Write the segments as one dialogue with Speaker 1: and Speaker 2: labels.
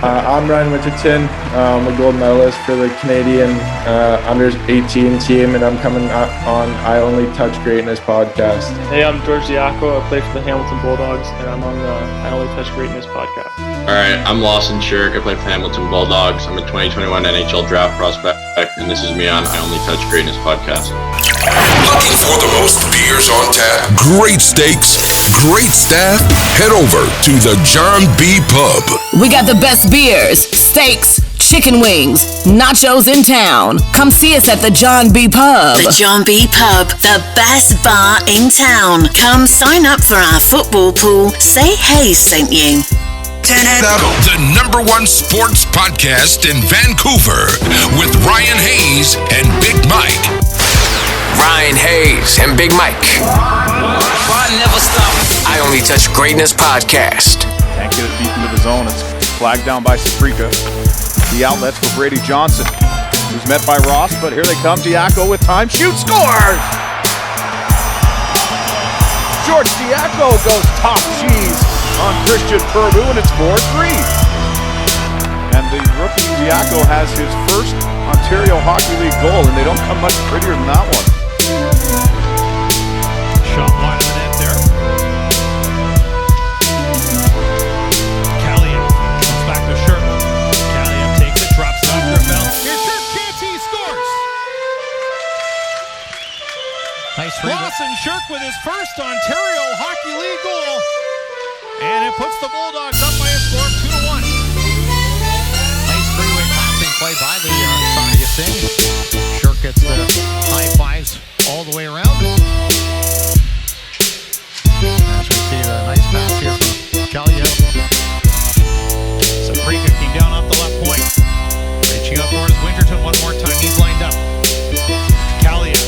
Speaker 1: I'm Ryan Winterton. I'm a gold medalist for the Canadian under-18 team, and I'm coming on I Only Touch Greatness podcast.
Speaker 2: Hey, I'm George Diaco. I play for the Hamilton Bulldogs, and I'm on the I Only Touch Greatness podcast.
Speaker 3: All right, I'm Lawson, Sherk. I play for the Hamilton Bulldogs. I'm a 2021 NHL draft prospect, and this is me on I Only Touch Greatness podcast.
Speaker 4: Looking for the most beers on tap? Great steaks, great staff? Head over to the John B. Pub.
Speaker 5: We got the best beers, steaks, chicken wings, nachos in town. Come see us at the John B. Pub.
Speaker 6: The John B. Pub, the best bar in town. Come sign up for our football pool. Say Hayes sent you.
Speaker 4: The #1 sports podcast in Vancouver with Ryan Hayes and Big Mike.
Speaker 7: Ryan Hayes and Big Mike. Never stop. I Only Touch Greatness podcast.
Speaker 8: Can't get it deep into the zone. It's flagged down by Safrika. The outlets for Brady Johnson, who's met by Ross, but here they come. Diaco with time. Shoot, scores! George Diaco goes top cheese on Christian Purbu, and it's 4-3. And the rookie Diaco has his first Ontario Hockey League goal, and they don't come much prettier than that one.
Speaker 9: Shot wide of the net there. Callian comes back to Sherk. Callian takes it, drops it off Gravel. Here's Sherk, chance, he scores! Nice Lawson Sherk with his first Ontario Hockey League goal. And it puts the Bulldogs up by a score of 2-1. Nice three-way passing play by the Sadia Singh. Sherk gets the high fives all the way around. As we see the nice pass here from Callian. Safrika came down off the left point. Reaching up towards Winterton one more time. He's lined up. Callian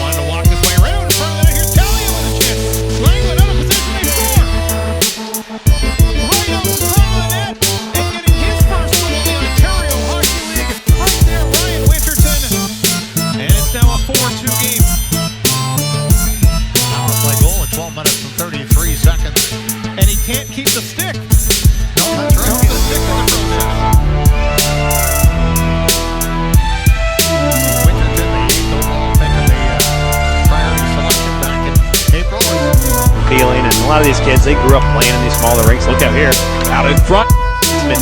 Speaker 9: wanted to walk his way around in front of the net. Here's Callian with a chance. Langland out of position. They score. Right out in front of the net. And getting his first goal in the Ontario Hockey League. Right there, Ryan Winterton. And it's now a 4-2 game. Power play goal at 12 minutes and 33 seconds. And he can't keep the stick. No, that's right. The stick in the process. Winterton, the 8th overall pick of the priority selection back in April.
Speaker 10: Feeling, and a lot of these kids, they grew up playing in these smaller rinks. Look out here, out in front.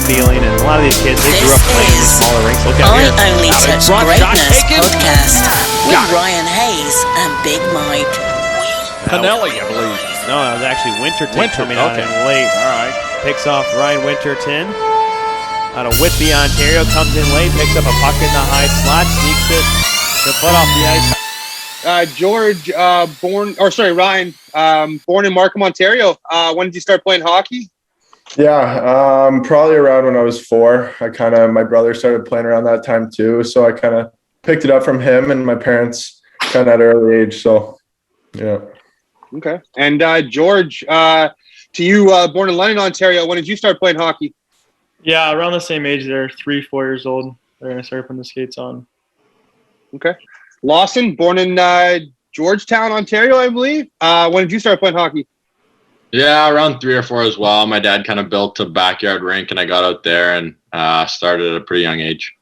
Speaker 10: Feeling, and a lot of these kids, they grew up playing in these smaller rinks. Look out here,
Speaker 6: I Only
Speaker 10: out in
Speaker 6: Touch
Speaker 10: front.
Speaker 6: Greatness podcast with Ryan Hayes and Big Mike.
Speaker 8: Pinelli, I believe.
Speaker 10: No, that was actually Winterton coming out in late.
Speaker 8: All right.
Speaker 10: Picks off Ryan Winterton out of Whitby, Ontario. Comes in late, picks up a puck in the high slot, sneaks it to foot off the ice.
Speaker 11: George, Ryan, born in Markham, Ontario. When did you start playing hockey?
Speaker 1: Yeah, probably around when I was 4. My brother started playing around that time too, so I kind of picked it up from him and my parents kind of at an early age. So, yeah.
Speaker 11: Okay. And George, to you, born in London, Ontario, when did you start playing hockey?
Speaker 2: Yeah, around the same age there, 3-4 years old. They're going to start putting the skates on.
Speaker 11: Okay. Lawson, born in Georgetown, Ontario, I believe. When did you start playing hockey?
Speaker 3: Yeah, around 3 or 4 as well. My dad kind of built a backyard rink, and I got out there and started at a pretty young age.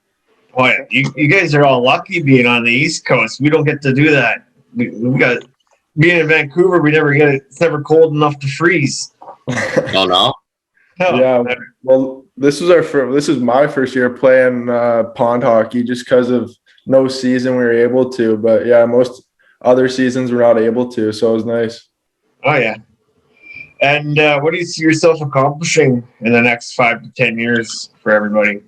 Speaker 12: Boy, you guys are all lucky being on the East Coast. We don't get to do that. We got being in Vancouver. We never get it. It's never cold enough to freeze.
Speaker 3: Oh no.
Speaker 1: Yeah. Well, this is my first year playing pond hockey, just because of no season we were able to. But yeah, most other seasons we're not able to, so it was nice.
Speaker 12: Oh yeah. And what do you see yourself accomplishing in the next 5 to 10 years for everybody?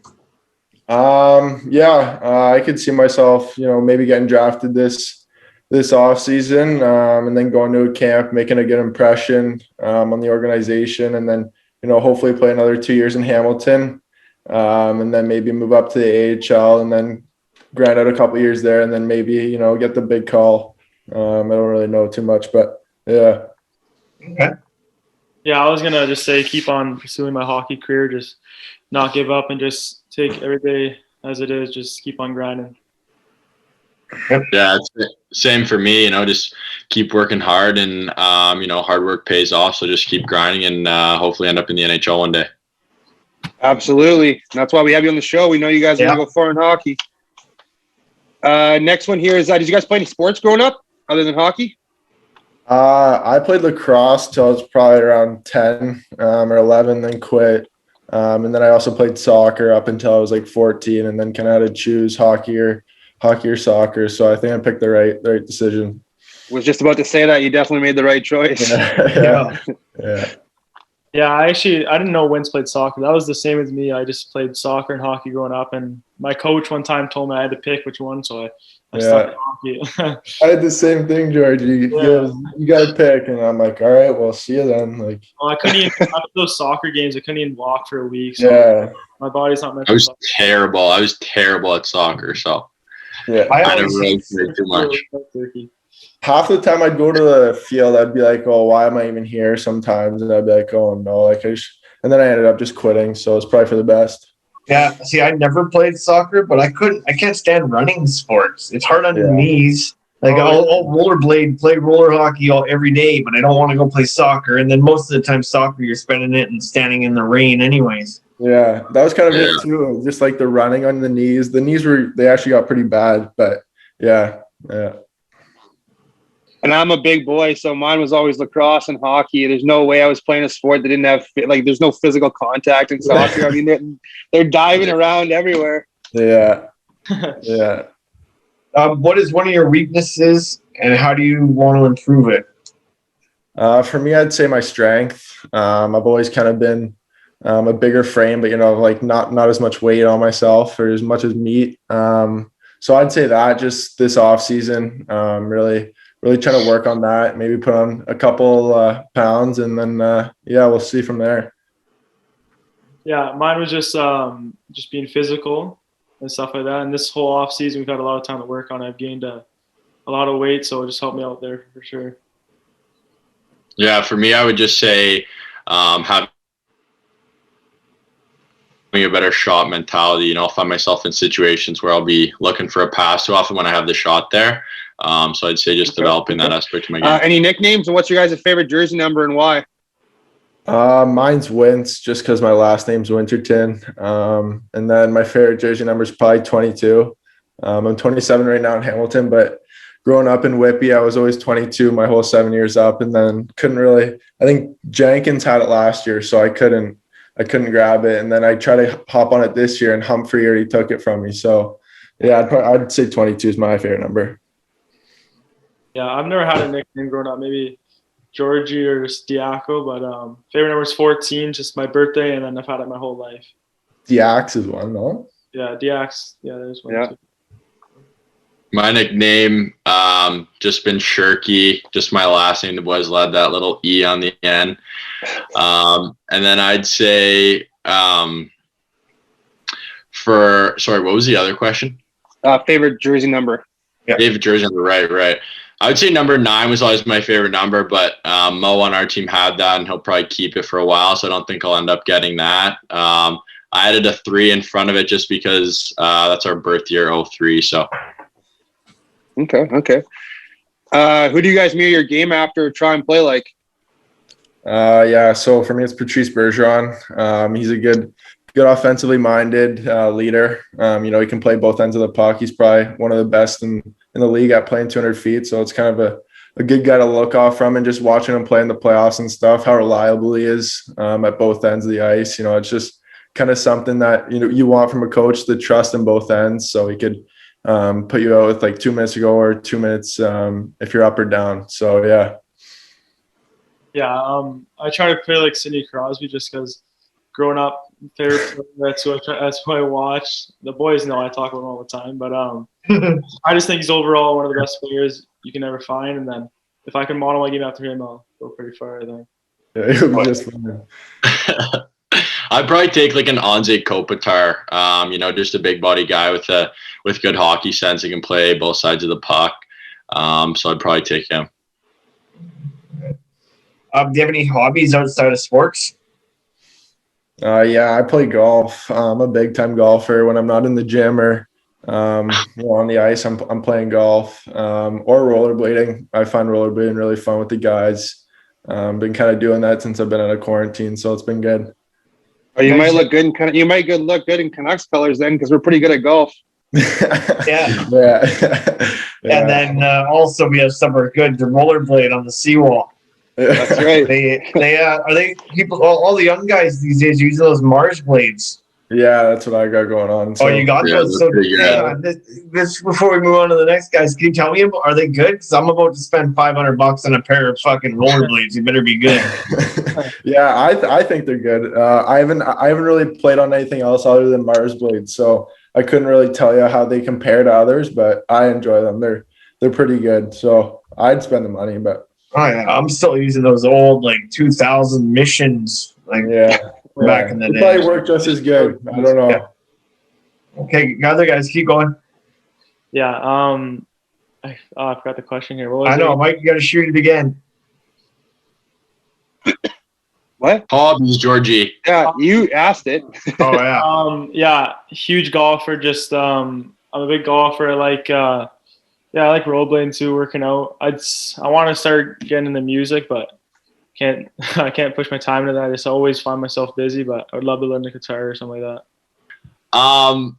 Speaker 1: I could see myself, maybe getting drafted this off season, and then going to a camp, making a good impression on the organization, and then hopefully play another 2 years in Hamilton, and then maybe move up to the AHL, and then grind out a couple years there, and then maybe get the big call. I don't really know too much, but yeah.
Speaker 12: Okay.
Speaker 2: Yeah, I was going to just say keep on pursuing my hockey career, just not give up and just take every day as it is, just keep on grinding.
Speaker 3: Yeah, it's the same for me, just keep working hard and, hard work pays off. So just keep grinding and hopefully end up in the NHL one day.
Speaker 11: Absolutely. That's why we have you on the show. We know you guys are going to go far in hockey. Next one here is, did you guys play any sports growing up other than hockey?
Speaker 1: I played lacrosse till I was probably around 10 or 11, then quit. And then I also played soccer up until I was like 14, and then kind of had to choose hockey or soccer. So I think I picked the right decision.
Speaker 11: Was just about to say that. You definitely made the right choice.
Speaker 2: Yeah, I didn't know Wins played soccer. That was the same as me. I just played soccer and hockey growing up, and my coach one time told me I had to pick which one, so I stuck with hockey.
Speaker 1: I had the same thing, Georgie. You got to pick, and I'm like, all right, well, see you then. Like,
Speaker 2: well, I couldn't even after those soccer games. I couldn't even walk for a week. So my body's not meant.
Speaker 3: I was terrible. I was terrible at soccer, so I didn't really play too much.
Speaker 1: Half the time I'd go to the field, I'd be like, oh, why am I even here sometimes? And I'd be like, oh, no. And then I ended up just quitting. So it's probably for the best.
Speaker 12: Yeah. See, I never played soccer, but I can't stand running sports. It's hard on the knees. Like I'll rollerblade, play roller hockey every day, but I don't want to go play soccer. And then most of the time soccer, you're spending it and standing in the rain anyways.
Speaker 1: Yeah. That was kind of it too. Just like the running on the knees. The knees they actually got pretty bad, but yeah.
Speaker 11: And I'm a big boy, so mine was always lacrosse and hockey. There's no way I was playing a sport that didn't have there's no physical contact in soccer. I mean, they're diving around everywhere.
Speaker 1: Yeah.
Speaker 12: What is one of your weaknesses, and how do you want to improve it?
Speaker 1: For me, I'd say my strength. I've always kind of been a bigger frame, but like not as much weight on myself or as much as meat. So I'd say that just this off season, really trying to work on that, maybe put on a couple pounds, and then we'll see from there.
Speaker 2: Yeah, mine was just being physical and stuff like that. And this whole off season, we've had a lot of time to work on. I've gained a lot of weight, so it just helped me out there for sure.
Speaker 3: Yeah, for me, I would just say having a better shot mentality. Find myself in situations where I'll be looking for a pass too often when I have the shot there. So I'd say just developing that aspect of my game.
Speaker 11: Any nicknames, and what's your guys' favorite jersey number and why?
Speaker 1: Mine's Wince, just because my last name's Winterton. And then my favorite jersey number is probably 22. I'm 27 right now in Hamilton, but growing up in Whitby, I was always 22 my whole 7 years up, and then I think Jenkins had it last year, so I couldn't grab it. And then I tried to hop on it this year, and Humphrey already took it from me. So yeah, I'd say 22 is my favorite number.
Speaker 2: Yeah, I've never had a nickname growing up. Maybe Georgie or just Diaco, but favorite number is 14, just my birthday, and then I've had it my whole life.
Speaker 1: Diax is one, no?
Speaker 2: Yeah, Diax. Yeah, there's one too.
Speaker 3: My nickname, just been Sherky, just my last name. The boys led that little E on the end. And then I'd say what was the other question?
Speaker 11: Favorite jersey number.
Speaker 3: Yeah. Favorite jersey number, right. I would say number 9 was always my favorite number, but Mo on our team had that, and he'll probably keep it for a while, so I don't think I'll end up getting that. I added a 3 in front of it just because that's our birth year, 03, so.
Speaker 11: Okay. Who do you guys mirror your game after try and play like?
Speaker 1: So for me, it's Patrice Bergeron. He's a good offensively minded leader. He can play both ends of the puck. He's probably one of the best in the league at playing 200 feet. So it's kind of a good guy to look off from, and just watching him play in the playoffs and stuff, how reliable he is at both ends of the ice. It's just kind of something that, you want from a coach, to trust in both ends. So he could put you out with like 2 minutes to go or 2 minutes if you're up or down. So, yeah.
Speaker 2: Yeah, I try to play like Sidney Crosby just because growing up, that's who I watch. The boys know I talk about him all the time, but I just think he's overall one of the best players you can ever find. And then if I can model my game after him, I'll go pretty far, I think.
Speaker 1: Yeah, he'll be just fun.
Speaker 3: I'd probably take like an Anze Kopitar, just a big body guy with good hockey sense. He can play both sides of the puck. So I'd probably take him.
Speaker 12: Do you have any hobbies outside of sports?
Speaker 1: I play golf. I'm a big time golfer. When I'm not in the gym or on the ice, I'm playing golf or rollerblading. I find rollerblading really fun with the guys. Been kind of doing that since I've been out of quarantine, so it's been good.
Speaker 11: Oh, you might look good in look good in Canucks colors then, because we're pretty good at golf.
Speaker 12: Yeah.
Speaker 1: Yeah.
Speaker 12: And then also we have somewhere good to rollerblade on the seawall.
Speaker 11: That's right.
Speaker 12: They are they people all the young guys these days using those Mars blades.
Speaker 1: Yeah, that's what I got going on. So,
Speaker 12: Oh, you got those? So this before we move on to the next guys, can you tell me are they good? Because I'm about to spend $500 on a pair of fucking rollerblades. You better be good.
Speaker 1: Yeah, I think they're good. I haven't really played on anything else other than Mars blades, so I couldn't really tell you how they compare to others, but I enjoy them. They're pretty good. So I'd spend the money, but
Speaker 12: oh yeah, I'm still using those old like 2000 missions back in the day.
Speaker 1: Probably work just as good. I don't know.
Speaker 12: Yeah. Okay, other guys, keep going.
Speaker 2: Yeah. I forgot the question here. What was
Speaker 12: I know, Mike. You got to shoot it again.
Speaker 11: What?
Speaker 3: Hobbies, Georgie.
Speaker 11: Yeah, you asked it.
Speaker 12: Oh yeah.
Speaker 2: Yeah, huge golfer. Just I'm a big golfer. I like I like rollerblading too. Working out. I want to start getting into music, but I can't push my time into that. I just always find myself busy. But I would love to learn the guitar or something like that.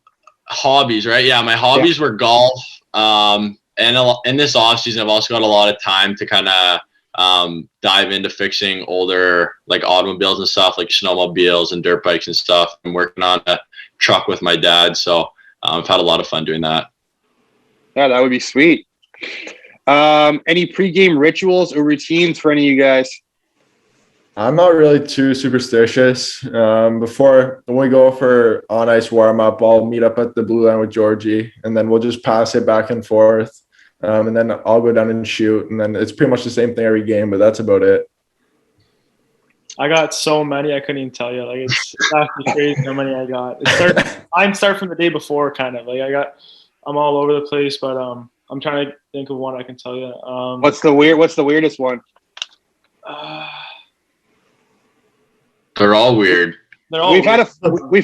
Speaker 3: Hobbies, right? Yeah, my hobbies were golf. And in this off season, I've also got a lot of time to kind of dive into fixing older like automobiles and stuff, like snowmobiles and dirt bikes and stuff. I'm working on a truck with my dad, so I've had a lot of fun doing that.
Speaker 11: Yeah, that would be sweet. Any pregame rituals or routines for any of you guys?
Speaker 1: I'm not really too superstitious. When we go for on ice warm up, I'll meet up at the blue line with Georgie, and then we'll just pass it back and forth. And then I'll go down and shoot, and then it's pretty much the same thing every game, but that's about it.
Speaker 2: I got so many I couldn't even tell you. Like it's actually crazy how many I got. Mine start from the day before, kind of. Like I'm all over the place, but I'm trying to think of one I can tell you.
Speaker 11: What's the weirdest one?
Speaker 3: They're all weird.
Speaker 11: We've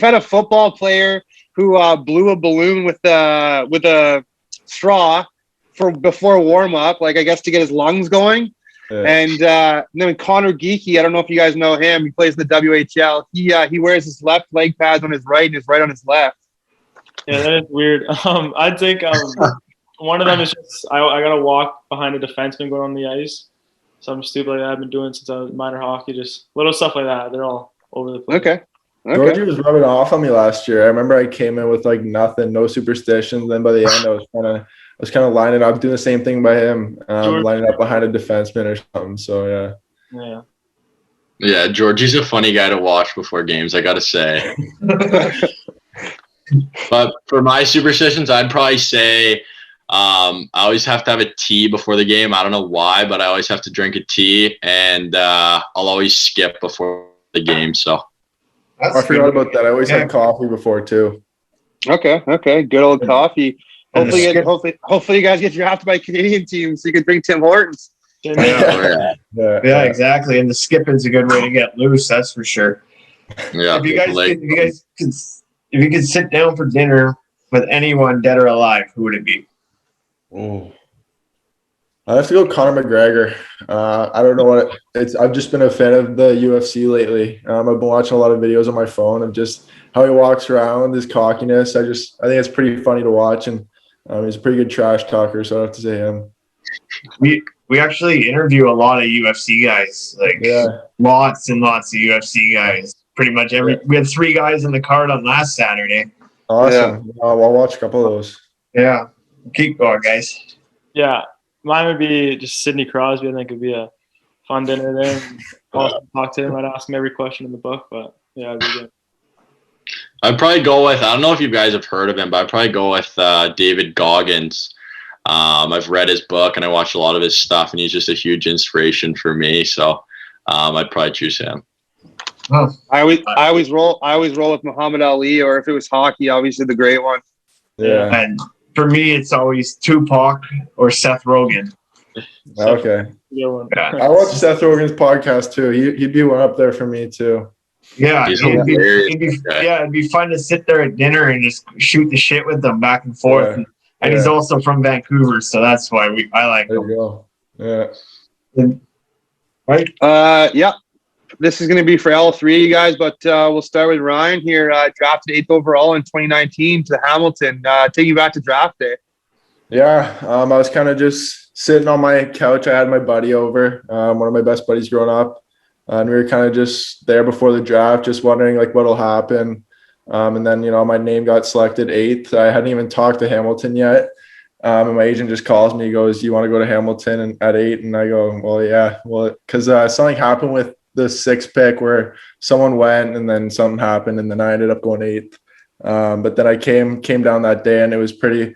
Speaker 11: had a football player who blew a balloon with a straw before warm up, like I guess to get his lungs going. Yeah. And then Connor Geeky, I don't know if you guys know him. He plays in the WHL. He wears his left leg pads on his right and his right on his left.
Speaker 2: Yeah, that is weird. I think one of them is just I gotta walk behind a defenseman going on the ice. Something stupid like that I've been doing since I was minor hockey, just little stuff like that. They're all over the place.
Speaker 11: Okay.
Speaker 1: Georgie was rubbing off on me last year. I remember I came in with like nothing, no superstitions. Then by the end, I was kind of lining up, doing the same thing by him, lining up behind a defenseman or something. So
Speaker 2: yeah.
Speaker 3: Yeah, Georgie's a funny guy to watch before games, I gotta say. But for my superstitions, I'd probably say I always have to have a tea before the game. I don't know why, but I always have to drink a tea, and I'll always skip before the game. So
Speaker 1: I forgot about that. I always had coffee before too.
Speaker 11: Okay, good old coffee. Hopefully you guys get drafted by Canadian teams so you can drink Tim Hortons.
Speaker 12: Yeah, exactly. And the skipping's a good way to get loose. That's for sure.
Speaker 3: Yeah.
Speaker 12: If you could sit down for dinner with anyone, dead or alive, who would it be?
Speaker 1: Oh, I have to go Conor McGregor. I don't know what it's. I've just been a fan of the UFC lately. I've been watching a lot of videos on my phone of just how he walks around, his cockiness. I think it's pretty funny to watch, and he's a pretty good trash talker. So I have to say him.
Speaker 12: We actually interview a lot of UFC guys, lots and lots of UFC guys. Pretty much we had 3 guys in the card on last Saturday.
Speaker 1: Awesome. Yeah. I'll watch a couple of those.
Speaker 12: Yeah. Keep going, guys.
Speaker 2: Yeah. Mine would be just Sidney Crosby. I think it'd be a fun dinner there. Also talk to him. I'd ask him every question in the book, but yeah, it'd be good.
Speaker 3: I'd probably go with, I don't know if you guys have heard of him, but I'd probably go with David Goggins. I've read his book and I watched a lot of his stuff, and he's just a huge inspiration for me. So I'd probably choose him.
Speaker 12: Oh.
Speaker 11: I always roll with Muhammad Ali, or if it was hockey, obviously the great one.
Speaker 1: Yeah.
Speaker 12: And for me, it's always Tupac or Seth Rogen.
Speaker 1: Okay.
Speaker 2: Yeah.
Speaker 1: I watched Seth Rogen's podcast too. He'd be one up there for me too.
Speaker 12: Yeah, it'd be fun to sit there at dinner and just shoot the shit with them back and forth.
Speaker 1: Yeah.
Speaker 12: And he's also from Vancouver, so that's why I like him.
Speaker 1: There you go. Yeah.
Speaker 12: Right?
Speaker 11: Yeah. This is going to be for all three of you guys, but we'll start with Ryan here. Drafted 8th overall in 2019 to Hamilton. Take you back to draft day.
Speaker 1: Yeah, I was kind of just sitting on my couch. I had my buddy over, one of my best buddies growing up, and we were kind of just there before the draft, just wondering like what'll happen. And then, my name got selected 8th. I hadn't even talked to Hamilton yet. And my agent just calls me, he goes, "Do you want to go to Hamilton at 8?" And I go, "Well, yeah." Well, because something happened with the 6th pick where someone went and then something happened and then I ended up going 8th. But then I came down that day and it was pretty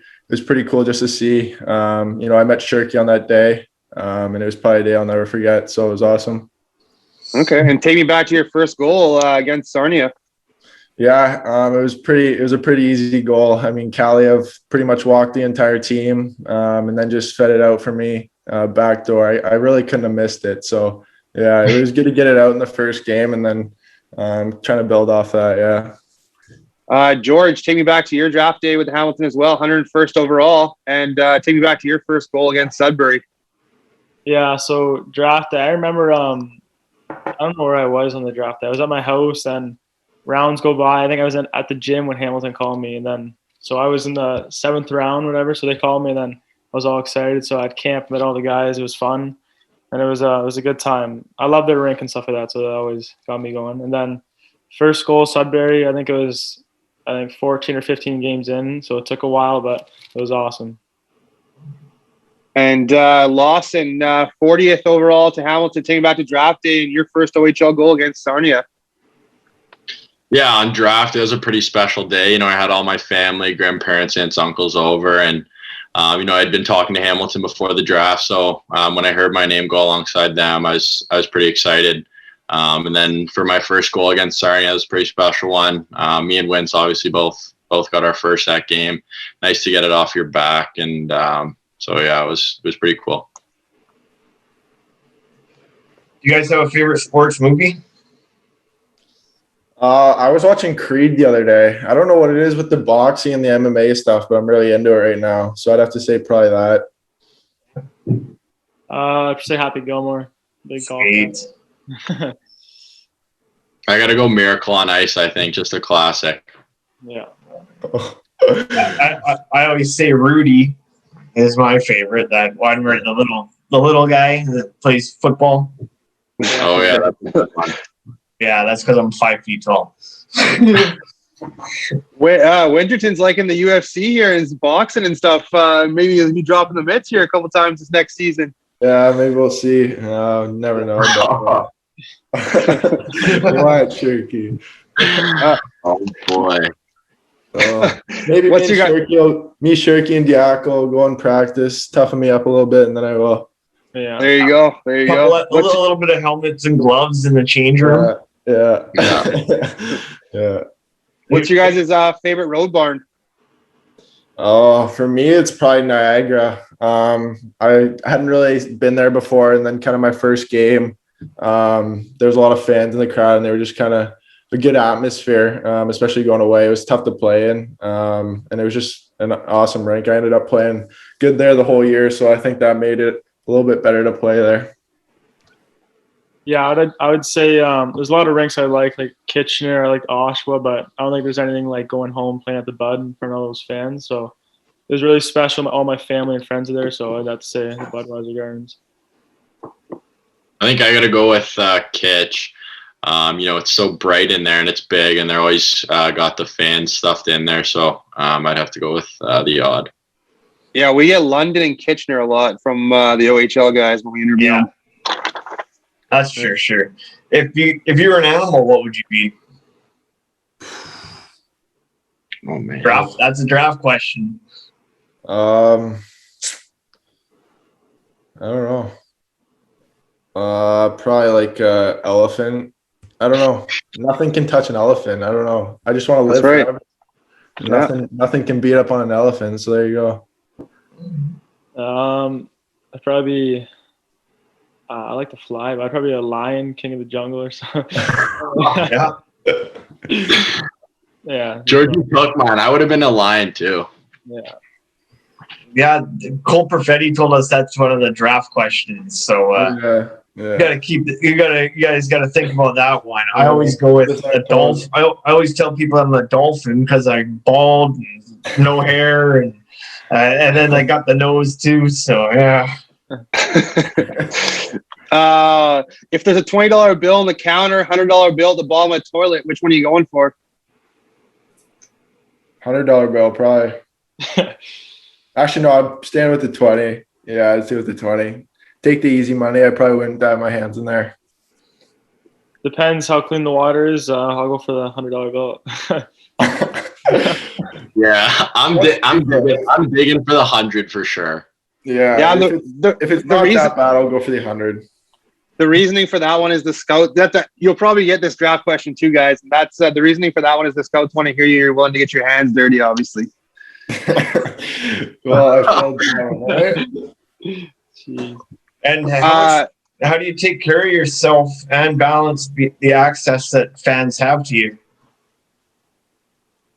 Speaker 1: cool just to see. I met Sherk on that day, and it was probably a day I'll never forget. So it was awesome.
Speaker 11: Okay, and take me back to your first goal against Sarnia.
Speaker 1: Yeah, it was a pretty easy goal. I mean, Kaliev pretty much walked the entire team, and then just fed it out for me backdoor. I really couldn't have missed it. So yeah, it was good to get it out in the first game, and then trying to build off that. Yeah.
Speaker 11: George, take me back to your draft day with Hamilton as well, 101st overall, and take me back to your first goal against Sudbury.
Speaker 2: Yeah, so draft day. I remember I don't know where I was on the draft day. I was at my house and rounds go by. I think I was at the gym when Hamilton called me, and then so I was in the 7th round, whatever. So they called me, and then I was all excited. So I had camp, met all the guys. It was fun, and it was a good time. I love their rink and stuff like that, so that always got me going. And then first goal, Sudbury. I think 14 or 15 games in, so it took a while, but it was awesome.
Speaker 11: And Lawson, 40th overall to Hamilton, taking back to draft day, and your first OHL goal against Sarnia.
Speaker 3: Yeah, on draft, it was a pretty special day. I had all my family, grandparents, aunts, uncles over, and I'd been talking to Hamilton before the draft, so when I heard my name go alongside them, I was pretty excited. And then for my first goal against Sarnia, it was a pretty special one. Me and Vince obviously both got our first that game. Nice to get it off your back, and so yeah, it was pretty cool.
Speaker 12: You guys have a favorite sports movie?
Speaker 1: I was watching Creed the other day. I don't know what it is with the boxing and the MMA stuff, but I'm really into it right now. So I'd have to say probably that.
Speaker 2: I'd say Happy Gilmore. Big golf.
Speaker 3: I got to go Miracle on Ice, I think. Just a classic.
Speaker 2: Yeah.
Speaker 12: I always say Rudy is my favorite. That one where the little guy that plays football.
Speaker 3: Oh, yeah. That's fun.
Speaker 12: Yeah, that's because I'm 5 feet tall.
Speaker 11: Winterton's like in the UFC here and is boxing and stuff. Maybe he'll be dropping the mitts here a couple times this next season.
Speaker 1: Yeah, maybe we'll see. Never know. Quiet, Sherky.
Speaker 3: Oh boy.
Speaker 1: Maybe me, Sherky, and Diaco go and practice, toughen me up a little bit, and then I will.
Speaker 2: Yeah.
Speaker 11: There you go.
Speaker 12: A little bit of helmets and gloves in the change room.
Speaker 1: Yeah. Yeah.
Speaker 11: What's your guys' favorite road barn?
Speaker 1: Oh, for me, it's probably Niagara. I hadn't really been there before, and then kind of my first game, there was a lot of fans in the crowd, and they were just kind of a good atmosphere, especially going away. It was tough to play in, and it was just an awesome rink. I ended up playing good there the whole year, so I think that made it a little bit better to play there.
Speaker 2: Yeah, I would say there's a lot of rinks I like Kitchener, I like Oshawa, but I don't think there's anything like going home playing at the Bud in front of all those fans. So it was really special. All my family and friends are there, so I'd have to say the Budweiser Gardens.
Speaker 3: I think I got to go with Kitch. It's so bright in there and it's big, and they're always got the fans stuffed in there. So I'd have to go with the odd.
Speaker 11: Yeah, we get London and Kitchener a lot from the OHL guys when we interview them.
Speaker 12: That's for sure. If you were an animal, what would you be?
Speaker 3: Oh man,
Speaker 12: draft. That's a draft question.
Speaker 1: I don't know. Probably like elephant. I don't know. Nothing can touch an elephant. I don't know. I just want to live forever. Nothing can beat up on an elephant. So there you go.
Speaker 2: I'd probably be. I like to fly, but I'd probably be a lion, king of the jungle or something. Yeah.
Speaker 3: Georgie took mine. I would have been a lion too.
Speaker 12: Yeah. Cole Perfetti told us that's one of the draft questions. So
Speaker 1: Yeah.
Speaker 12: You guys gotta think about that one. I always go with a dolphin. I always tell people I'm a dolphin because I'm bald and no hair, and then I got the nose too. So yeah.
Speaker 11: If there's a $20 bill on the counter, $100 bill at the bottom of the toilet, which one are you going for?
Speaker 1: $100 bill, probably. Actually, no, I'm staying with the 20. Yeah, I'd stay with the 20. Take the easy money. I probably wouldn't dive my hands in there.
Speaker 2: Depends how clean the water is. I'll go for the $100 bill.
Speaker 3: Yeah, I'm digging for the 100 for sure.
Speaker 1: Yeah, if it's not that bad, I'll go for the 100.
Speaker 11: The reasoning for that one is the scout. You'll probably get this draft question too, guys. That's the reasoning for that one is the scouts want to hear you. You're willing to get your hands dirty, obviously.
Speaker 1: Well, I fell down, right?
Speaker 2: Jeez.
Speaker 12: And how do you take care of yourself and balance the access that fans have to you?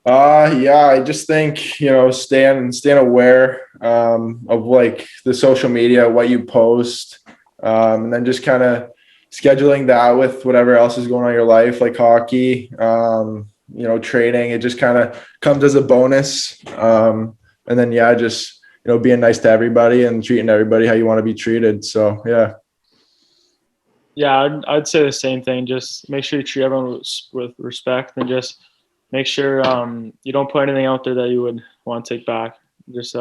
Speaker 1: Yeah, I just think, staying aware of like the social media, what you post, and then just kind of scheduling that with whatever else is going on in your life, like hockey, training. It just kind of comes as a bonus. And then, just, being nice to everybody and treating everybody how you want to be treated. So, yeah.
Speaker 2: Yeah, I'd say the same thing. Just make sure you treat everyone with respect, and just make sure you don't put anything out there that you would want to take back. Just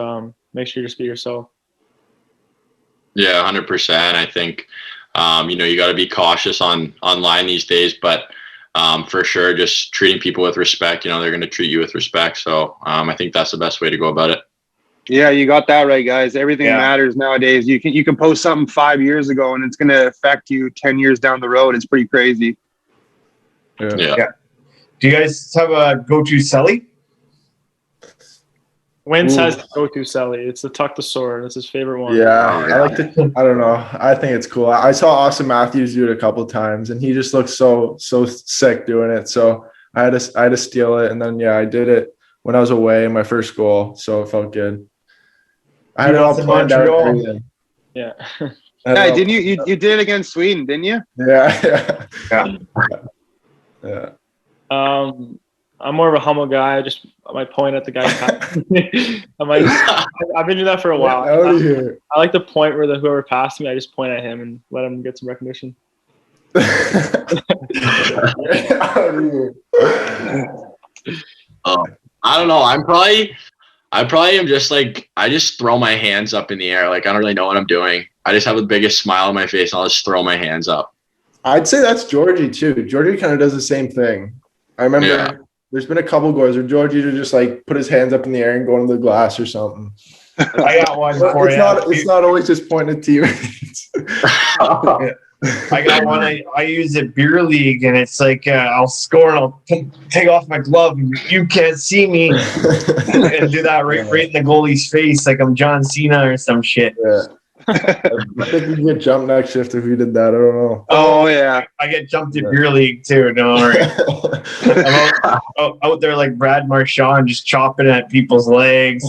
Speaker 2: make sure you just be yourself.
Speaker 3: Yeah, 100%. I think, you got to be cautious online these days, but for sure, just treating people with respect, they're going to treat you with respect. So I think that's the best way to go about it.
Speaker 11: Yeah, you got that right, guys. Everything matters nowadays. You can post something 5 years ago and it's going to affect you 10 years down the road. It's pretty crazy.
Speaker 3: Yeah.
Speaker 12: Do you guys have a go-to celly?
Speaker 2: Wentz has the go-to celly. It's the Tuck the Sword. That's his favorite one.
Speaker 1: Yeah, I don't know. I think it's cool. I saw Austin Matthews do it a couple times, and he just looks so sick doing it. So I had to steal it, and then I did it when I was away in my first goal. So it felt good. I had it all planned out.
Speaker 2: Yeah.
Speaker 11: Hey, didn't you did it against Sweden, didn't you?
Speaker 1: Yeah.
Speaker 2: I'm more of a humble guy. I might point at the guy. I've been doing that for a while. I like the point where whoever passed me, I just point at him and let him get some recognition.
Speaker 3: I don't know. I probably am just like, I just throw my hands up in the air. Like, I don't really know what I'm doing. I just have the biggest smile on my face, and I'll just throw my hands up.
Speaker 1: I'd say that's Georgie too. Georgie kind of does the same thing. I remember there's been a couple goals where Georgie would just like put his hands up in the air and go into the glass or something.
Speaker 12: I got one for you.
Speaker 1: It's not always just pointing at teammates.
Speaker 12: I got one I use at beer league, and it's like I'll score and I'll take off my glove and you can't see me and do that right in the goalie's face like I'm John Cena or some shit.
Speaker 1: Yeah. I think we get jumped next shift if we did that. I don't know.
Speaker 11: Oh yeah,
Speaker 12: I get jumped at beer league too. No worry. I'm out there like Brad Marchand, just chopping at people's legs,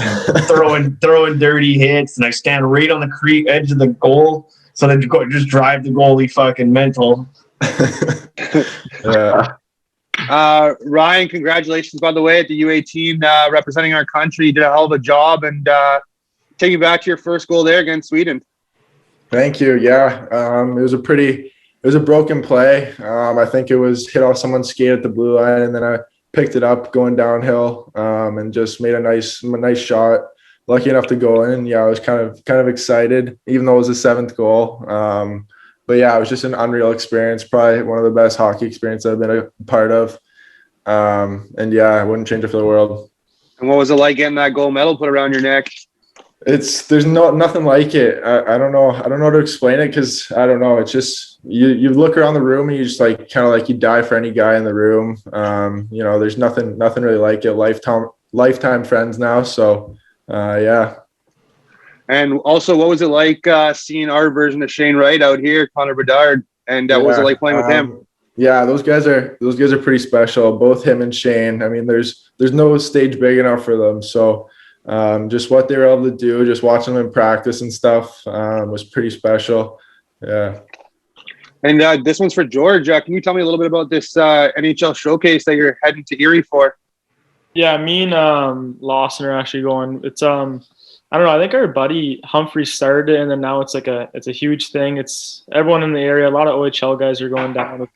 Speaker 12: throwing dirty hits, and I stand right on the edge of the goal. So then just drive the goalie fucking mental.
Speaker 1: Yeah.
Speaker 11: Ryan, congratulations, by the way, at the U18 representing our country. You did a hell of a job, and take you back to your first goal there against Sweden.
Speaker 1: Thank you. Yeah. It was a broken play. I think it was hit off someone's skate at the blue line, and then I picked it up going downhill and just made a nice shot. Lucky enough to go in. Yeah, I was kind of excited, even though it was the 7th goal. But yeah, it was just an unreal experience. Probably one of the best hockey experiences I've been a part of. And yeah, I wouldn't change it for the world.
Speaker 11: And what was it like getting that gold medal put around your neck?
Speaker 1: There's nothing like it. I don't know. I don't know how to explain it because I don't know. It's just you look around the room and you just like kind of like you die for any guy in the room. There's nothing really like it. Lifetime friends now. So. Yeah.
Speaker 11: And also, what was it like seeing our version of Shane Wright out here, Connor Bedard, and what was it like playing with him?
Speaker 1: Yeah, those guys are pretty special. Both him and Shane. I mean, there's no stage big enough for them. So just what they were able to do, just watching them in practice and stuff was pretty special. Yeah.
Speaker 11: And this one's for George. Can you tell me a little bit about this NHL showcase that you're heading to Erie for?
Speaker 2: Yeah, me and Lawson are actually going. It's I don't know. I think our buddy Humphrey started it, and then now it's a huge thing. It's everyone in the area. A lot of OHL guys are going down.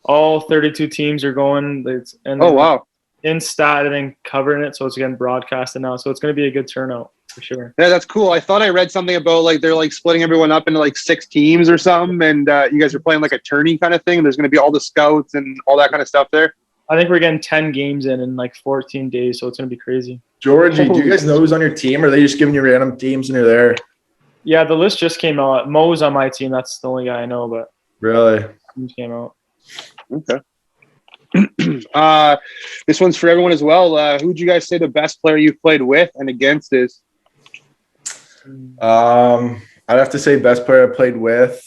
Speaker 2: All 32 teams are going.
Speaker 11: Oh wow!
Speaker 2: In stat and then covering it, so it's again broadcasted now. So it's going to be a good turnout for sure.
Speaker 11: Yeah, that's cool. I thought I read something about like they're like splitting everyone up into like 6 teams or something, and you guys are playing like a tourney kind of thing. And there's going to be all the scouts and all that kind of stuff there.
Speaker 2: I think we're getting 10 games in like 14 days, so it's going to be crazy.
Speaker 1: Georgie, do you guys know who's on your team, or are they just giving you random teams and you're there?
Speaker 2: Yeah, the list just came out. Mo's on my team. That's the only guy I know, but
Speaker 1: really,
Speaker 2: just came out.
Speaker 11: Okay. This one's for everyone as well. Who would you guys say the best player you've played with and against is?
Speaker 1: I'd have to say best player I played with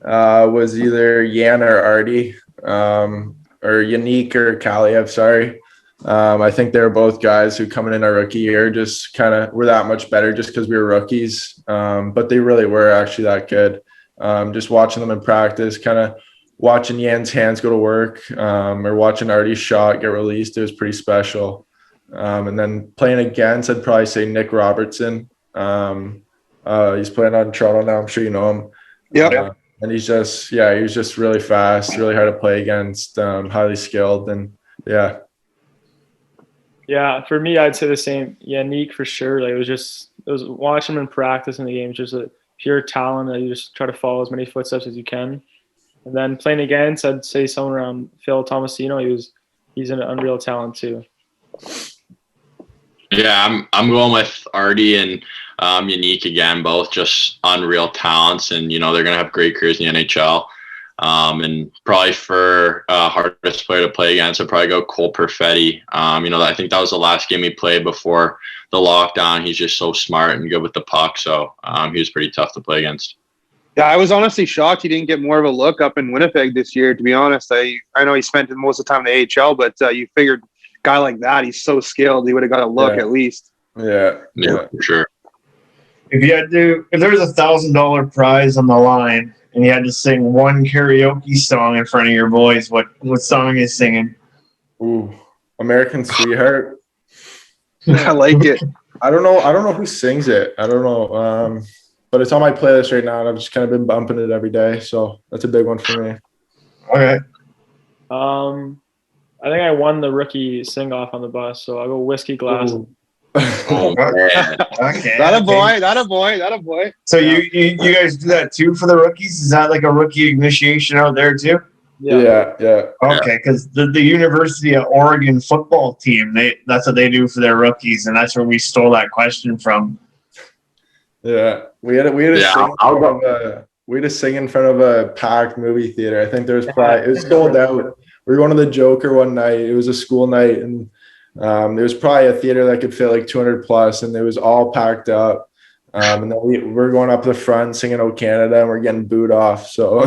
Speaker 1: was either Yan or Artie, or Yannick or Kaliev, sorry. I think they were both guys who coming in our rookie year just kind of were that much better just because we were rookies. But they really were actually that good. Just watching them in practice, kind of watching Yan's hands go to work, or watching Artie's shot get released, it was pretty special. And then playing against, I'd probably say Nick Robertson. He's playing on Toronto now. I'm sure you know him.
Speaker 11: Yeah.
Speaker 1: And he was just really fast, really hard to play against, highly skilled, and yeah.
Speaker 2: Yeah, for me, I'd say the same. Yannick for sure. Like it was watching him in practice in the game, just a pure talent that you just try to follow as many footsteps as you can. And then playing against, I'd say someone around Phil Tomasino. He's an unreal talent too.
Speaker 3: Yeah, I'm going with Artie and Yannick again, both just unreal talents, and they're gonna have great careers in the NHL. And probably for hardest player to play against, I'd probably go Cole Perfetti. I think that was the last game he played before the lockdown. He's just so smart and good with the puck, so he was pretty tough to play against.
Speaker 11: Yeah, I was honestly shocked he didn't get more of a look up in Winnipeg this year, to be honest. I know he spent most of the time in the AHL, but you figured a guy like that, he's so skilled, he would have got a look at least.
Speaker 1: Yeah,
Speaker 3: for sure.
Speaker 12: If there was $1,000 prize on the line and you had to sing one karaoke song in front of your boys, what song are you singing?
Speaker 1: Ooh, American Sweetheart.
Speaker 11: I like it.
Speaker 1: I don't know who sings it. I don't know. But it's on my playlist right now, and I've just kind of been bumping it every day. So that's a big one for me.
Speaker 12: Okay.
Speaker 2: I think I won the rookie sing-off on the bus, so I'll go Whiskey Glass.
Speaker 3: Oh, man.
Speaker 12: Okay.
Speaker 11: That a boy.
Speaker 12: So you guys do that too for the rookies? Is that like a rookie initiation out there too?
Speaker 1: Yeah.
Speaker 12: Okay, because the University of Oregon football team, that's what they do for their rookies, and that's where we stole that question from.
Speaker 1: Yeah, we had to sing in front of a packed movie theater. I think it was sold out. We were going to the Joker one night. It was a school night, and there was probably a theater that could fit like 200 plus, and it was all packed up. And then we're going up the front singing "Oh Canada," and we're getting booed off. So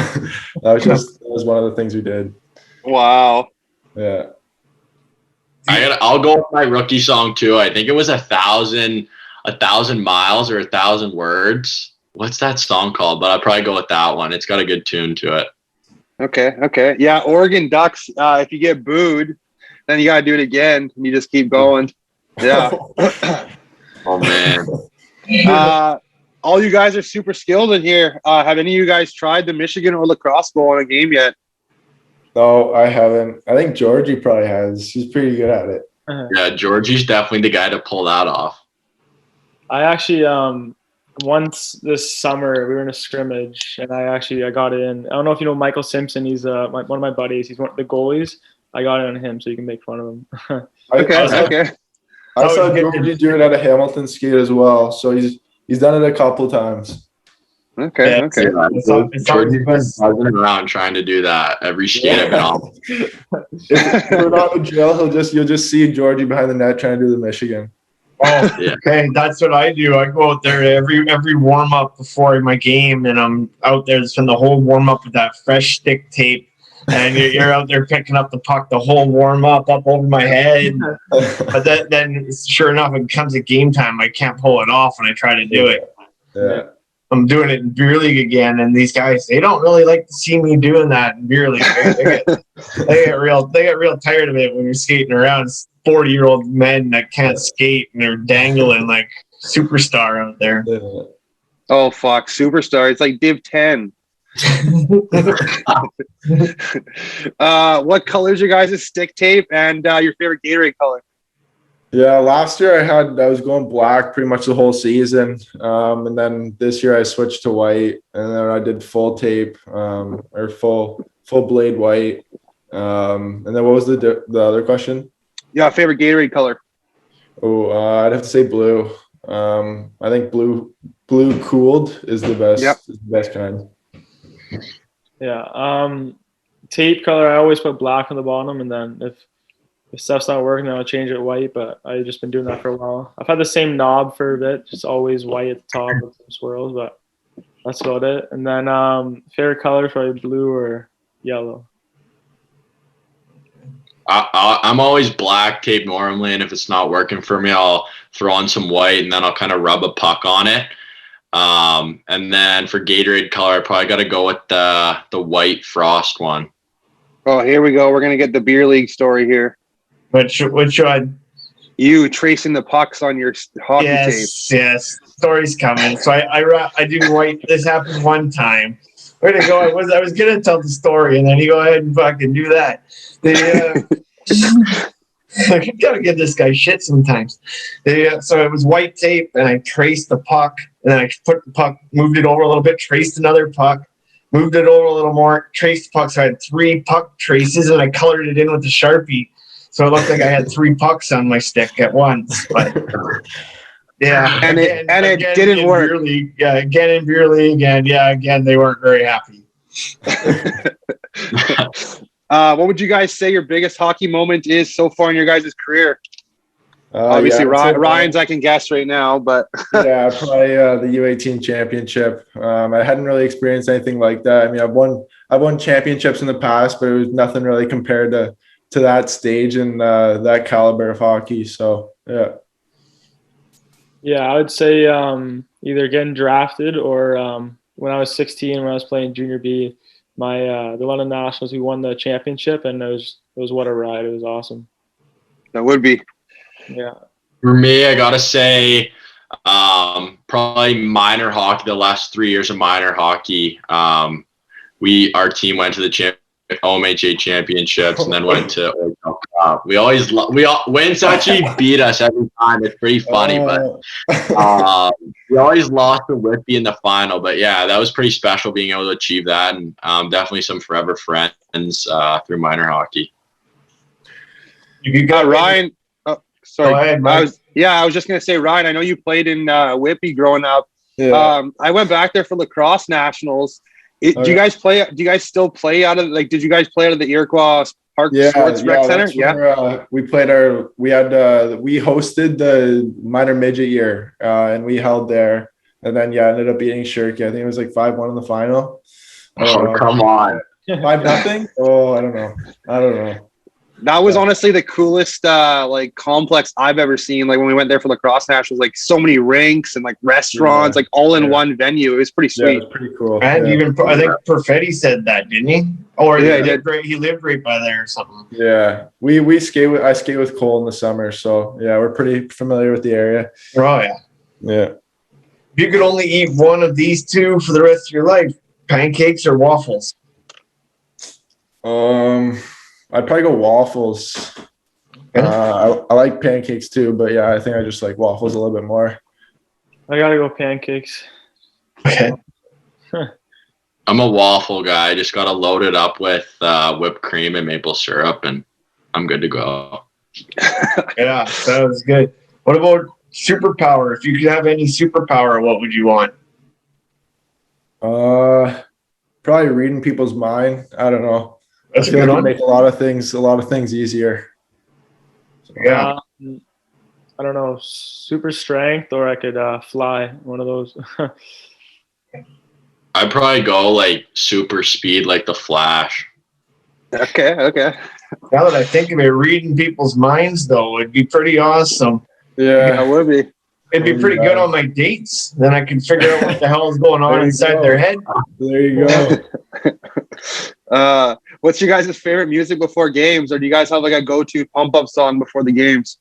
Speaker 1: that was one of the things we did.
Speaker 11: Wow.
Speaker 1: Yeah.
Speaker 3: I'll go with my rookie song too. I think it was 1,000 miles or 1,000 words. What's that song called? But I'll probably go with that one. It's got a good tune to it.
Speaker 11: Okay. Yeah, Oregon Ducks, if you get booed, then you got to do it again. And you just keep going. Yeah.
Speaker 3: Oh, man.
Speaker 11: All you guys are super skilled in here. Have any of you guys tried the Michigan or lacrosse bowl in a game yet?
Speaker 1: No, I haven't. I think Georgie probably has. He's pretty good at it.
Speaker 3: Yeah, Georgie's definitely the guy to pull that off. I
Speaker 2: actually once this summer we were in a scrimmage and I got it in. I don't know if you know Michael Simpson. He's one of my buddies. He's one of the goalies. I got it on him so you can make fun of him.
Speaker 11: Okay.
Speaker 1: I saw Georgie do it at a Hamilton skate as well. So he's done it a couple times.
Speaker 11: Okay.
Speaker 3: Georgie's been buzzing around trying to do that every skate I've been on.
Speaker 1: If we're not in jail, you'll just see Georgie behind the net trying to do the Michigan.
Speaker 12: Oh, yeah. Okay, that's what I do. I go out there every warm up before my game, and I'm out there to spend the whole warm up with that fresh stick tape. And you're out there picking up the puck the whole warm up over my head. But then sure enough, it comes a game time. I can't pull it off when I try to do it.
Speaker 1: Yeah.
Speaker 12: I'm doing it in beer league again, and these guys, they don't really like to see me doing that in beer league. They get real tired of it when you're skating around 40-year-old men that can't skate and they're dangling like superstar out there.
Speaker 11: Oh fuck, superstar! It's like Div 10. What color's your guys' stick tape and your favorite Gatorade color?
Speaker 1: Yeah, last year I was going black pretty much the whole season, and then this year I switched to white, and then I did full tape or full blade white. And then what was the other question?
Speaker 11: Yeah, favorite Gatorade color.
Speaker 1: Oh, I'd have to say blue. I think blue cooled is the best.
Speaker 11: Yep.
Speaker 1: Is the best kind.
Speaker 2: Yeah. Tape color, I always put black on the bottom, and then if stuff's not working, then I'll change it white. But I've just been doing that for a while. I've had the same knob for a bit, just always white at the top with some swirls, but that's about it. And then favorite color, probably blue or yellow.
Speaker 3: I'm always black tape normally, and if it's not working for me, I'll throw on some white, and then I'll kind of rub a puck on it. And then for Gatorade color, I probably got to go with the white frost one.
Speaker 11: Oh, here we go. We're gonna get the beer league story here.
Speaker 12: Which one?
Speaker 11: You tracing the pucks on your hockey tape.
Speaker 12: Yes. Story's coming. So I do white. This happened one time. Where to go? I was gonna tell the story, and then you go ahead and fucking do that. I gotta give this guy shit sometimes. So it was white tape, and I traced the puck, and then I put the puck, moved it over a little bit, traced another puck, moved it over a little more, traced the puck. So I had 3 puck traces, and I colored it in with the Sharpie. So it looked like I had 3 pucks on my stick at once. But yeah,
Speaker 11: and it didn't work.
Speaker 12: Again in beer league, and again they weren't very happy.
Speaker 11: What would you guys say your biggest hockey moment is so far in your guys' career? Obviously, Ryan's I can guess right now, but
Speaker 1: yeah, probably the U18 championship. I hadn't really experienced anything like that. I mean, I've won championships in the past, but it was nothing really compared to that stage and that caliber of hockey. So yeah.
Speaker 2: Yeah, I would say either getting drafted or when I was 16, when I was playing junior B, the London Nationals, we won the championship, and it was what a ride. It was awesome.
Speaker 11: That would be.
Speaker 2: Yeah.
Speaker 3: For me, I gotta say, probably minor hockey. The last 3 years of minor hockey, our team went to the OMHA championships and then went to Orco Cup. Wins actually beat us every time. It's pretty funny, but we always lost to Whitby in the final. But yeah, that was pretty special being able to achieve that, and definitely some forever friends through minor hockey.
Speaker 11: You got Ryan. Oh, sorry. Ahead, I was just gonna say, Ryan, I know you played in Whitby growing up.
Speaker 1: Yeah.
Speaker 11: I went back there for lacrosse nationals. Do you guys play? Do you guys still play out of did you guys play out of the Iroquois Park Sports Rec Center?
Speaker 1: Yeah, we hosted the minor midget year, and we held there, and then ended up beating Sherk. I think it was like 5-1 in the final.
Speaker 3: Come on,
Speaker 1: 5-0. Oh, I don't know.
Speaker 11: That was honestly the coolest complex I've ever seen. Like when we went there for lacrosse nationals, like so many rinks and like restaurants, like all in one venue. It was pretty sweet.
Speaker 1: Yeah, it was pretty cool.
Speaker 12: And even I think Perfetti said that, didn't he? Or
Speaker 11: yeah, he did.
Speaker 12: He lived right by there or something.
Speaker 1: Yeah, I skate with Cole in the summer, so yeah, we're pretty familiar with the area.
Speaker 12: Oh yeah.
Speaker 1: Yeah.
Speaker 12: If you could only eat one of these two for the rest of your life, pancakes or waffles?
Speaker 1: I'd probably go waffles. I like pancakes too, but yeah, I think I just like waffles a little bit more.
Speaker 2: I gotta go pancakes.
Speaker 12: Okay.
Speaker 3: I'm a waffle guy. I just gotta load it up with whipped cream and maple syrup, and I'm good to go.
Speaker 12: Yeah, sounds good. What about superpower? If you could have any superpower, what would you want?
Speaker 1: Probably reading people's mind. I don't know.
Speaker 12: That's a good one.
Speaker 1: Make a lot of things easier.
Speaker 12: Yeah.
Speaker 2: I don't know, super strength, or I could fly. One of those.
Speaker 3: I'd probably go like super speed, like the Flash.
Speaker 11: Okay.
Speaker 12: Now that I think of it, reading people's minds though would be pretty awesome.
Speaker 1: Yeah,
Speaker 11: it would be.
Speaker 12: it'd be pretty good on my dates. Then I can figure out what the hell is going on inside their head.
Speaker 1: There you
Speaker 11: go. What's your guys' favorite music before games, or do you guys have like a go-to pump-up song before the games?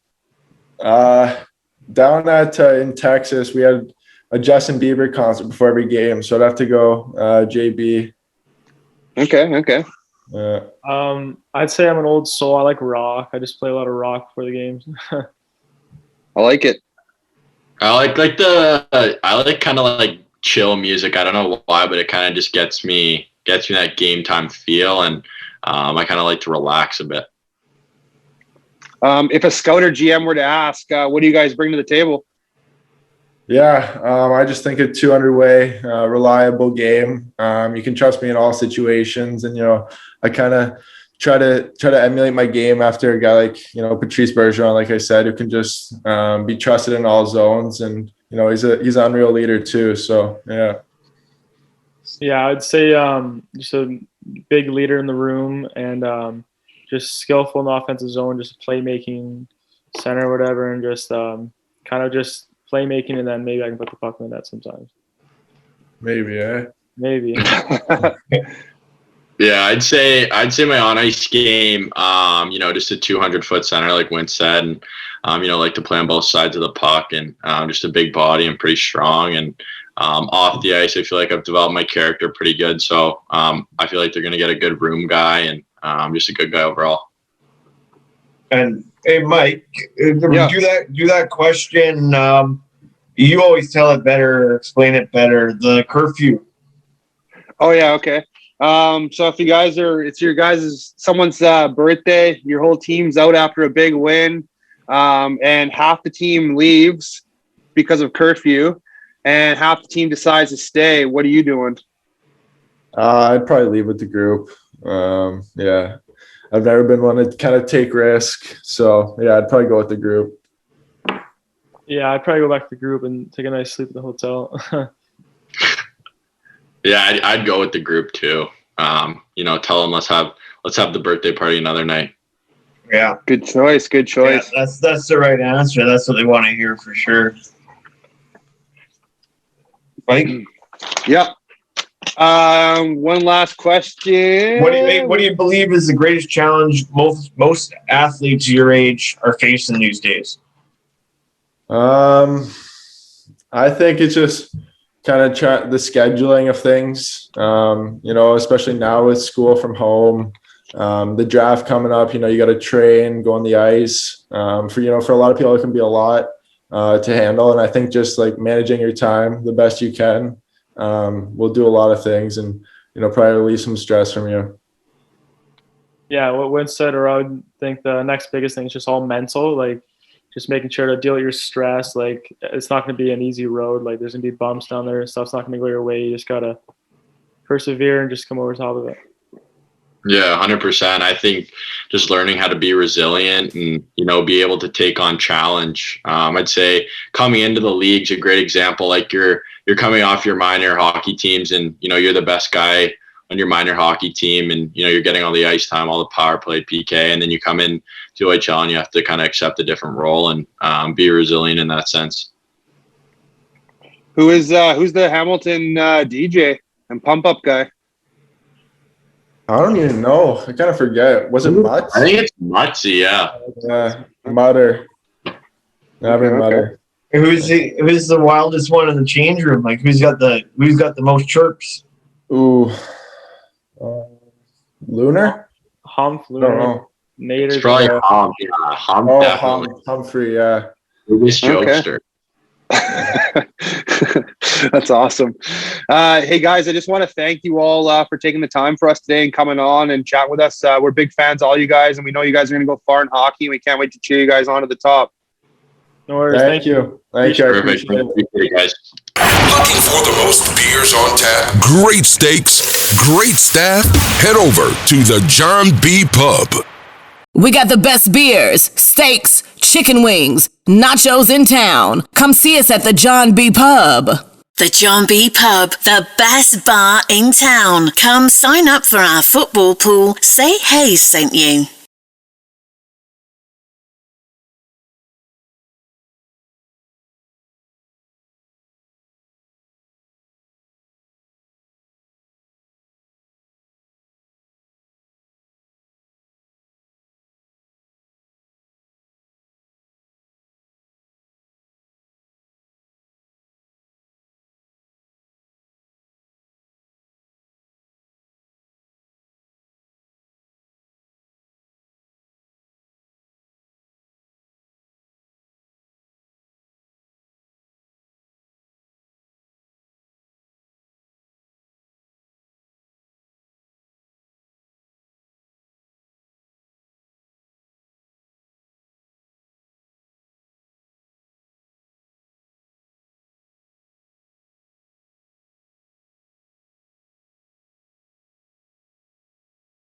Speaker 1: Down at in Texas, we had a Justin Bieber concert before every game, so I'd have to go JB.
Speaker 11: Okay.
Speaker 2: I'd say I'm an old soul. I like rock. I just play a lot of rock before the games.
Speaker 11: I like it.
Speaker 3: I like kind of like chill music. I don't know why, but it kind of just gets me that game time feel, and I kind of like to relax a bit.
Speaker 11: If a scout or GM were to ask, what do you guys bring to the table?
Speaker 1: Yeah, I just think a 200-way, reliable game. You can trust me in all situations, and I kind of try to emulate my game after a guy like Patrice Bergeron, like I said, who can just be trusted in all zones, and he's an unreal leader too. So yeah.
Speaker 2: Yeah, I'd say just a big leader in the room, and just skillful in the offensive zone, just playmaking center or whatever, and just kind of just playmaking, and then maybe I can put the puck in the net sometimes.
Speaker 1: Maybe.
Speaker 3: Yeah, I'd say my on ice game, just a 200-foot center, like Win said, and like to play on both sides of the puck, and just a big body and pretty strong. And off the ice, I feel like I've developed my character pretty good. So I feel like they're going to get a good room guy, and just a good guy overall.
Speaker 12: And hey, Mike, do that question. You always tell it better, or explain it better. The curfew.
Speaker 11: Oh yeah, okay. So if it's your guys' someone's birthday, your whole team's out after a big win, and half the team leaves because of curfew, and half the team decides to stay. What are you doing?
Speaker 1: I'd probably leave with the group. Yeah, I've never been one to kind of take risk, so yeah, I'd probably go with the group.
Speaker 2: Yeah, I'd probably go back to the group and take a nice sleep at the hotel.
Speaker 3: Yeah, I'd go with the group too. Tell them let's have the birthday party another night.
Speaker 11: Yeah, good choice.
Speaker 12: Yeah, that's the right answer. That's what they want to hear for sure. Mike?
Speaker 11: Yeah. One last question.
Speaker 12: What do you believe is the greatest challenge most athletes your age are facing these days?
Speaker 1: I think it's just kind of the scheduling of things, especially now with school from home, the draft coming up, you got to train, go on the ice. For a lot of people, it can be a lot to handle. And I think just like managing your time the best you can will do a lot of things, and, probably relieve some stress from you.
Speaker 2: Yeah, what Win said, or I would think the next biggest thing is just all mental, like just making sure to deal with your stress. Like, it's not going to be an easy road. Like, there's going to be bumps down there. Stuff's not going to go your way. You just got to persevere and just come over top of it.
Speaker 3: Yeah, 100%. I think just learning how to be resilient and, be able to take on challenge. I'd say coming into the league's a great example. Like, you're coming off your minor hockey teams, and, you're the best guy on your minor hockey team, and, you're getting all the ice time, all the power play, PK, and then you come in to OHL and you have to kind of accept a different role and be resilient in that sense.
Speaker 11: Who's the Hamilton DJ and pump up guy?
Speaker 1: I don't even know. I kind of forget. Was it Mutz?
Speaker 3: I think it's Mutzy, yeah.
Speaker 1: Yeah, Mutter. Mutter.
Speaker 12: Who's the wildest one in the change room? Like, who's got the most chirps?
Speaker 1: Ooh, Lunar?
Speaker 2: Humph, Lunar.
Speaker 1: No.
Speaker 2: Nader.
Speaker 3: It's probably Humph. Yeah, Humph, definitely.
Speaker 1: Humphrey, yeah.
Speaker 3: Biggest jokester.
Speaker 11: That's awesome. Hey guys, I just want to thank you all for taking the time for us today and coming on and chat with us. We're big fans of all you guys, and we know you guys are going to go far in hockey, and we can't wait to cheer you guys on to the top.
Speaker 2: No worries.
Speaker 1: Thank you. Thank you. I appreciate it,
Speaker 3: guys.
Speaker 4: Looking for the most beers on tap, great steaks, great staff? Head over to the John B. Pub.
Speaker 5: We got the best beers, steaks, chicken wings, nachos in town. Come see us at the John B. Pub.
Speaker 6: The John B. Pub, the best bar in town. Come sign up for our football pool. Say Hey sent you.